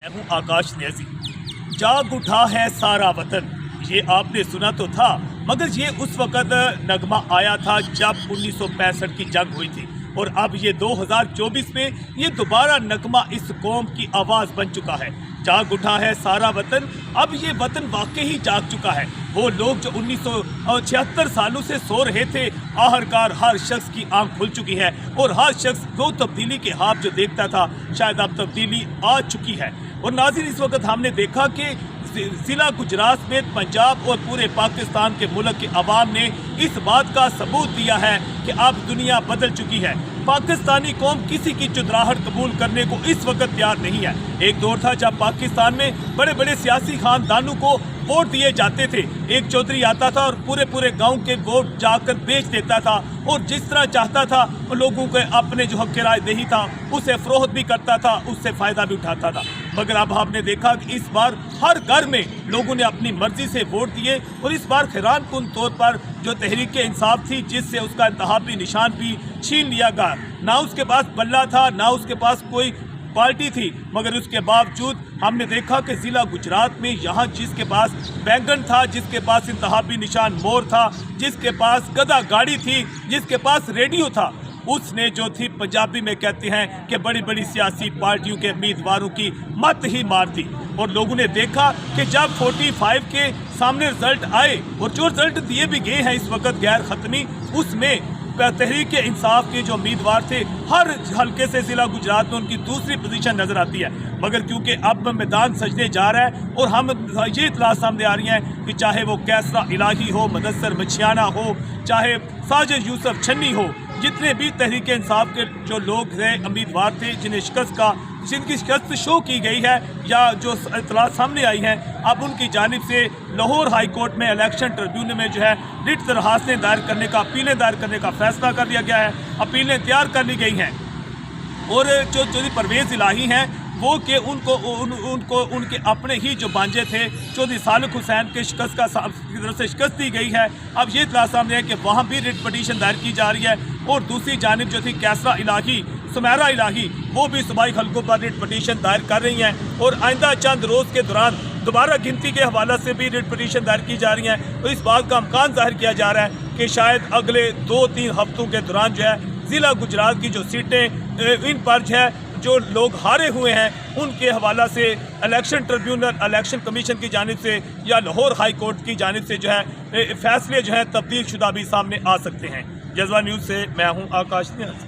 मैं हूँ आकाश न्याजी। जाग उठा है सारा वतन, ये आपने सुना तो था, मगर ये उस वक़्त नगमा आया था जब 1965 की जंग हुई थी, और अब ये 2024 में ये दोबारा नगमा इस कौम की आवाज़ बन चुका है। जाग उठा है सारा वतन, अब ये वतन वाकई ही जाग चुका है। वो लोग जो 1976 सालों से सो रहे थे, आखिरकार हर शख्स की आंख खुल चुकी है, और हर शख्स वो तब्दीली के ख्वाब जो देखता था, शायद अब तब्दीली आ चुकी है। और नाज़रीन, इस वक्त हमने देखा कि ज़िला गुजरात में पंजाब और पूरे पाकिस्तान के मुल्क के अवाम ने इस बात का सबूत दिया है कि अब दुनिया बदल चुकी है। पाकिस्तानी कौम किसी की चुदराहट कबूल करने को इस वक्त तैयार नहीं है। एक दौर था जब पाकिस्तान में बड़े बड़े सियासी खानदानों को वोट दिए जाते थे, एक चौधरी आता था और पूरे गांव के वोट जाकर बेच देता था, और जिस तरह चाहता था लोगों के अपने जो हक राय दही था उसे फरोख्त भी करता था, उससे फ़ायदा भी उठाता था। मगर अब आपने देखा कि इस बार हर घर में लोगों ने अपनी मर्जी से वोट दिए, और इस बार हैरानकुन तौर पर जो तहरीक इंसाफ थी, जिससे उसका इंतखाबी निशान भी छीन लिया गया, ना उसके पास बल्ला था, ना उसके पास कोई पार्टी थी, मगर उसके बावजूद हमने देखा कि ज़िला गुजरात में यहाँ जिसके पास बैंगन था, जिसके पास इंतखाबी निशान मोर था, जिसके पास गधा गाड़ी थी, जिसके पास रेडियो था, उसने जो थी पंजाबी में कहते हैं कि बड़ी बड़ी सियासी पार्टियों के उम्मीदवारों की मत ही मार दी। और लोगों ने देखा कि जब 45 के सामने रिजल्ट आए, और जो रिजल्ट दिए भी गए हैं इस वक्त गैर ख़त्मी, उसमें तहरीक इंसाफ के जो उम्मीदवार थे, हर हल्के से ज़िला गुजरात में उनकी दूसरी पोजीशन नज़र आती है। मगर क्योंकि अब मैदान सजने जा रहा है, और हम ये इतला सामने आ रही हैं कि चाहे वो कैसरा इलाही हो, मुदस्सर मछियाना हो, चाहे साजिद यूसुफ छन्नी हो, जितने भी तहरीक इंसाफ के जो लोग थे, उम्मीदवार थे, जिनकी शिकस्त शो की गई है या जो इतला सामने आई हैं, अब उनकी जानिब से लाहौर हाई कोर्ट में इलेक्शन ट्रिब्यूनल में जो है रिट दरखास्तें दायर करने का, अपीलें दायर करने का फैसला कर लिया गया है। अपीलें तैयार कर ली गई हैं, और जो परवेज़ इलाही हैं वो कि उनको उनके अपने ही जो बांझे थे चौधरी सालिक हुसैन के शिकस्त की तरफ से शिकस्त दी गई है। अब ये इतला सामने है कि वहाँ भी रिट पटिशन दायर की जा रही है, और दूसरी जानिब जो थी कैसरा इलाही, सुमेरा इलाही, वो भी सूबाई हल्कों पर रिट पटिशन दायर कर रही हैं, और आइंदा चंद रोज़ के दौरान दोबारा गिनती के हवाले से भी रिट पटिशन दायर की जा रही हैं। और इस बात का अमकान जाहिर किया जा रहा है कि शायद अगले 2-3 हफ्तों के दौरान जो है ज़िला गुजरात की जो सीटें इन पर जो है जो लोग हारे हुए हैं उनके हवाला से इलेक्शन ट्रिब्यूनल, इलेक्शन कमीशन की जानिब से या लाहौर हाई कोर्ट की जानिब से जो है फैसले जो है तब्दील शुदा भी सामने आ सकते हैं। जज़्बा न्यूज़ से मैं हूँ आकाश न्याज़ी।